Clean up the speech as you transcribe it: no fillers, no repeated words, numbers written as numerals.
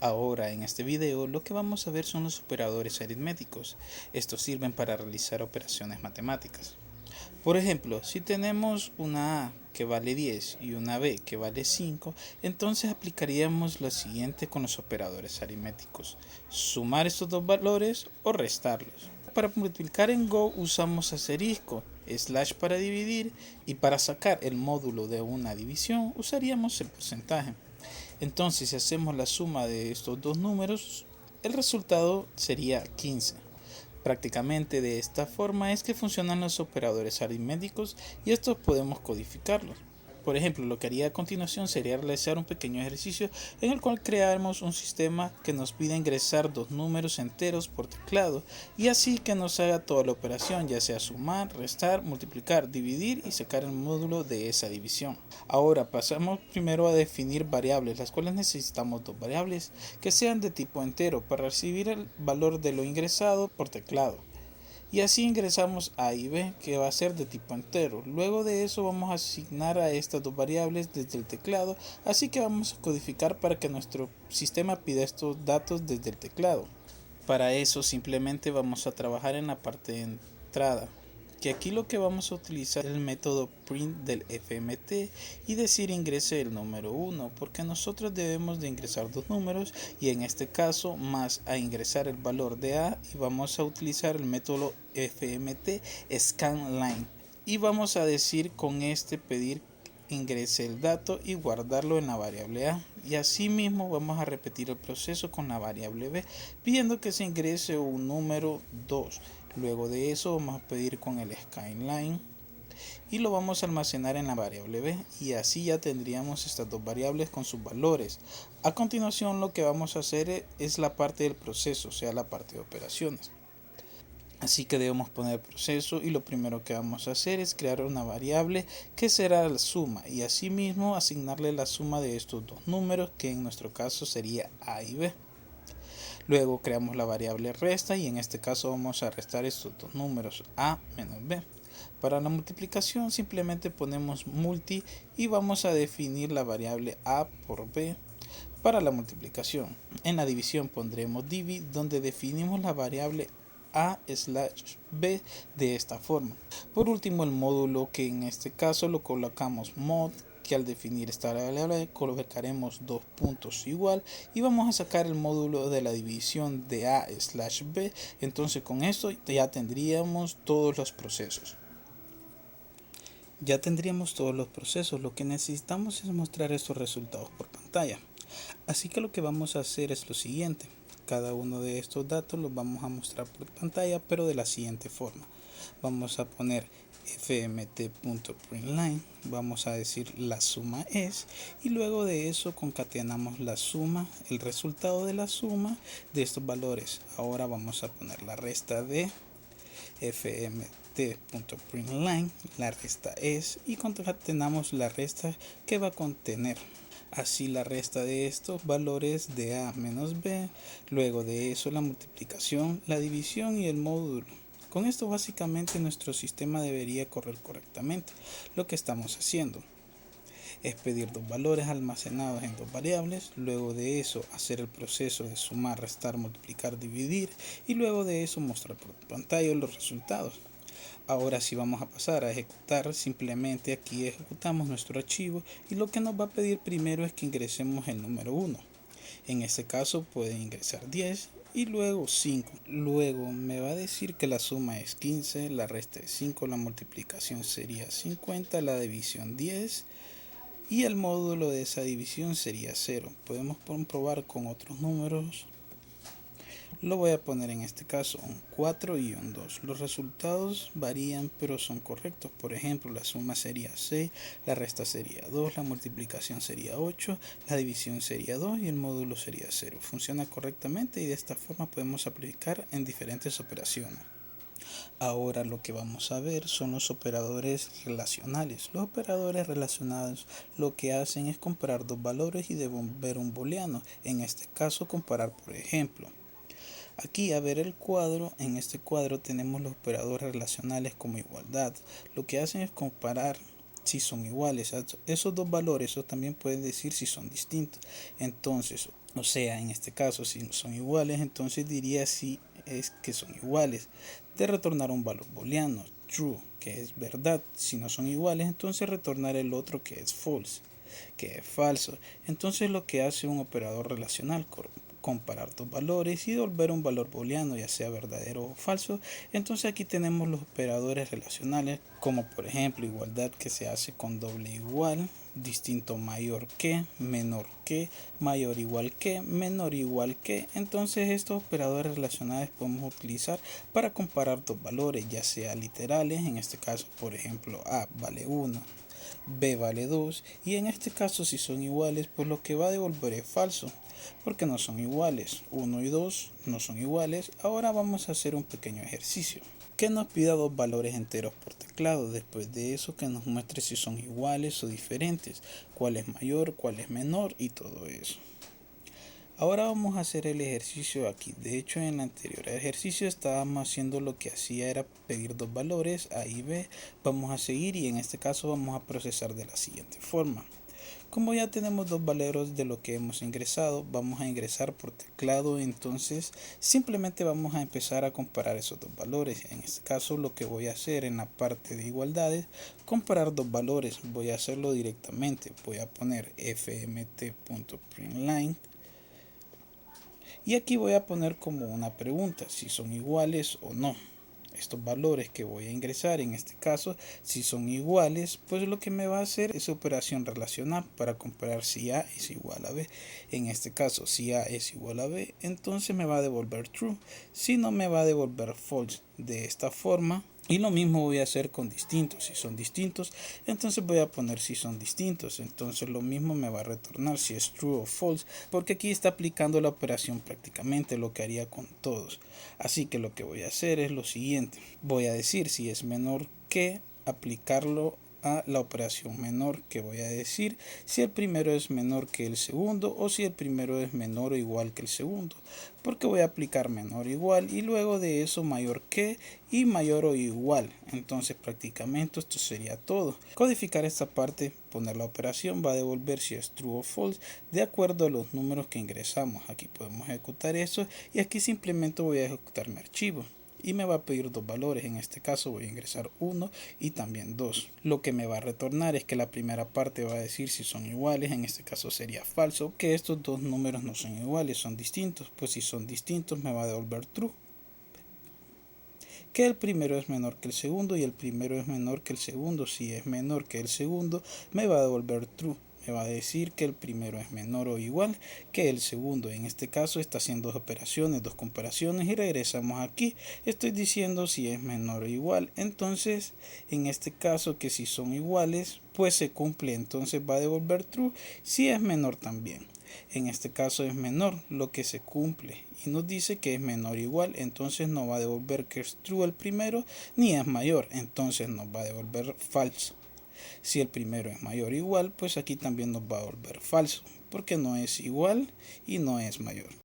Ahora en este video lo que vamos a ver son los operadores aritméticos. Estos sirven para realizar operaciones matemáticas. Por ejemplo, si tenemos una A que vale 10 y una B que vale 5, entonces aplicaríamos lo siguiente con los operadores aritméticos: sumar estos dos valores o restarlos. Para multiplicar en Go usamos asterisco, slash para dividir, y para sacar el módulo de una división usaríamos el porcentaje. Entonces, si hacemos la suma de estos dos números, el resultado sería 15. Prácticamente de esta forma es que funcionan los operadores aritméticos, y estos podemos codificarlos. Por ejemplo, lo que haría a continuación sería realizar un pequeño ejercicio en el cual creamos un sistema que nos pida ingresar dos números enteros por teclado, y así que nos haga toda la operación, ya sea sumar, restar, multiplicar, dividir y sacar el módulo de esa división. Ahora pasamos primero a definir variables, las cuales necesitamos dos variables que sean de tipo entero para recibir el valor de lo ingresado por teclado. Y así ingresamos A y B, que va a ser de tipo entero. Luego de eso vamos a asignar a estas dos variables desde el teclado, así que vamos a codificar para que nuestro sistema pida estos datos desde el teclado. Para eso simplemente vamos a trabajar en la parte de entrada, que aquí lo que vamos a utilizar es el método print del FMT y decir ingrese el número 1, porque nosotros debemos de ingresar dos números, y en este caso más a ingresar el valor de A, y vamos a utilizar el método FMT scanline, y vamos a decir con este pedir ingrese el dato y guardarlo en la variable A, y así mismo vamos a repetir el proceso con la variable B pidiendo que se ingrese un número 2. Luego de eso vamos a pedir con el scanline y lo vamos a almacenar en la variable B, y así ya tendríamos estas dos variables con sus valores. A continuación lo que vamos a hacer es la parte del proceso, o sea la parte de operaciones. Así que debemos poner proceso, y lo primero que vamos a hacer es crear una variable que será la suma, y asimismo asignarle la suma de estos dos números, que en nuestro caso sería A y B. Luego creamos la variable resta, y en este caso vamos a restar estos dos números A menos B. Para la multiplicación simplemente ponemos multi y vamos a definir la variable A por B para la multiplicación. En la división pondremos divi, donde definimos la variable A/B de esta forma. Por último, el módulo, que en este caso lo colocamos mod, que al definir esta variable colocaremos dos puntos igual, y vamos a sacar el módulo de la división de A/B. Entonces con esto ya tendríamos todos los procesos. Lo que necesitamos es mostrar estos resultados por pantalla. Así que lo que vamos a hacer es lo siguiente: cada uno de estos datos los vamos a mostrar por pantalla, pero de la siguiente forma. Vamos a poner fmt.println, vamos a decir la suma es, y luego de eso concatenamos la suma, el resultado de la suma de estos valores. Ahora vamos a poner la resta de fmt.println, la resta es, y concatenamos la resta que va a contener. Así la resta de estos valores de A menos B, luego de eso la multiplicación, la división y el módulo. Con esto básicamente nuestro sistema debería correr correctamente. Lo que estamos haciendo es pedir dos valores almacenados en dos variables, luego de eso hacer el proceso de sumar, restar, multiplicar, dividir, y luego de eso mostrar por pantalla los resultados. Ahora sí vamos a pasar a ejecutar. Simplemente aquí ejecutamos nuestro archivo, y lo que nos va a pedir primero es que ingresemos el número 1. En este caso puede ingresar 10 y luego 5. Luego me va a decir que la suma es 15, la resta es 5, la multiplicación sería 50, la división 10 y el módulo de esa división sería 0. Podemos comprobar con otros números. Lo voy a poner en este caso un 4 y un 2. Los resultados varían, pero son correctos. Por ejemplo, la suma sería 6, la resta sería 2, la multiplicación sería 8, la división sería 2 y el módulo sería 0. Funciona correctamente, y de esta forma podemos aplicar en diferentes operaciones. Ahora lo que vamos a ver son los operadores relacionales. Los operadores relacionados lo que hacen es comparar dos valores y devolver un booleano. En este caso comparar, por ejemplo. Aquí a ver el cuadro, en este cuadro tenemos los operadores relacionales como igualdad. Lo que hacen es comparar si son iguales esos dos valores, o también pueden decir si son distintos. Entonces O sea, en este caso, si no son iguales, entonces diría si es que son iguales. De retornar un valor booleano, true, que es verdad. Si no son iguales, entonces retornar el otro que es false, que es falso. Entonces lo que hace un operador relacional, comparar dos valores y devolver un valor booleano, ya sea verdadero o falso. Entonces aquí tenemos los operadores relacionales, como por ejemplo igualdad, que se hace con doble igual, distinto mayor que, menor que, mayor igual que, menor igual que. Entonces estos operadores relacionales podemos utilizar para comparar dos valores, ya sea literales, en este caso por ejemplo A vale 1, B vale 2, y en este caso si son iguales, pues lo que va a devolver es falso, porque no son iguales. 1 y 2 no son iguales. Ahora vamos a hacer un pequeño ejercicio que nos pida dos valores enteros por teclado. Después de eso, que nos muestre si son iguales o diferentes, cuál es mayor, cuál es menor y todo eso. Ahora vamos a hacer el ejercicio aquí. De hecho, en el anterior ejercicio estábamos haciendo lo que hacía era pedir dos valores, A y B. Vamos a seguir y en este caso vamos a procesar de la siguiente forma. Como ya tenemos dos valores de lo que hemos ingresado, vamos a ingresar por teclado, entonces simplemente vamos a empezar a comparar esos dos valores. En este caso lo que voy a hacer en la parte de igualdades, comparar dos valores, voy a hacerlo directamente, voy a poner fmt.println y aquí voy a poner como una pregunta, si son iguales o no. Estos valores que voy a ingresar, en este caso, si son iguales, pues lo que me va a hacer es operación relacional para comparar si A es igual a B. En este caso, si A es igual a B, entonces me va a devolver true. Si no, me va a devolver false. De esta forma, y lo mismo voy a hacer con distintos. Si son distintos, entonces voy a poner si son distintos. Entonces lo mismo me va a retornar si es true o false, porque aquí está aplicando la operación prácticamente lo que haría con todos. Así que lo que voy a hacer es lo siguiente. Voy a decir si es menor que, aplicarlo a la operación menor, que voy a decir si el primero es menor que el segundo o si el primero es menor o igual que el segundo, porque voy a aplicar menor o igual y luego de eso mayor que y mayor o igual. Entonces prácticamente esto sería todo. Codificar esta parte, poner la operación, va a devolver si es true o false de acuerdo a los números que ingresamos. Aquí podemos ejecutar eso y aquí simplemente voy a ejecutar mi archivo y me va a pedir dos valores. En este caso voy a ingresar 1 y también 2. Lo que me va a retornar es que la primera parte va a decir si son iguales, en este caso sería falso, que estos dos números no son iguales, son distintos. Pues si son distintos me va a devolver true, que el primero es menor que el segundo y el primero es menor que el segundo. Si es menor que el segundo me va a devolver true, me va a decir que el primero es menor o igual que el segundo. En este caso está haciendo dos operaciones, dos comparaciones y regresamos aquí. Estoy diciendo si es menor o igual. Entonces en este caso que si son iguales pues se cumple, entonces va a devolver true. Si es menor también, en este caso es menor, lo que se cumple y nos dice que es menor o igual, entonces no va a devolver que es true el primero, ni es mayor, entonces nos va a devolver falso. Si el primero es mayor o igual, pues aquí también nos va a volver falso, porque no es igual y no es mayor.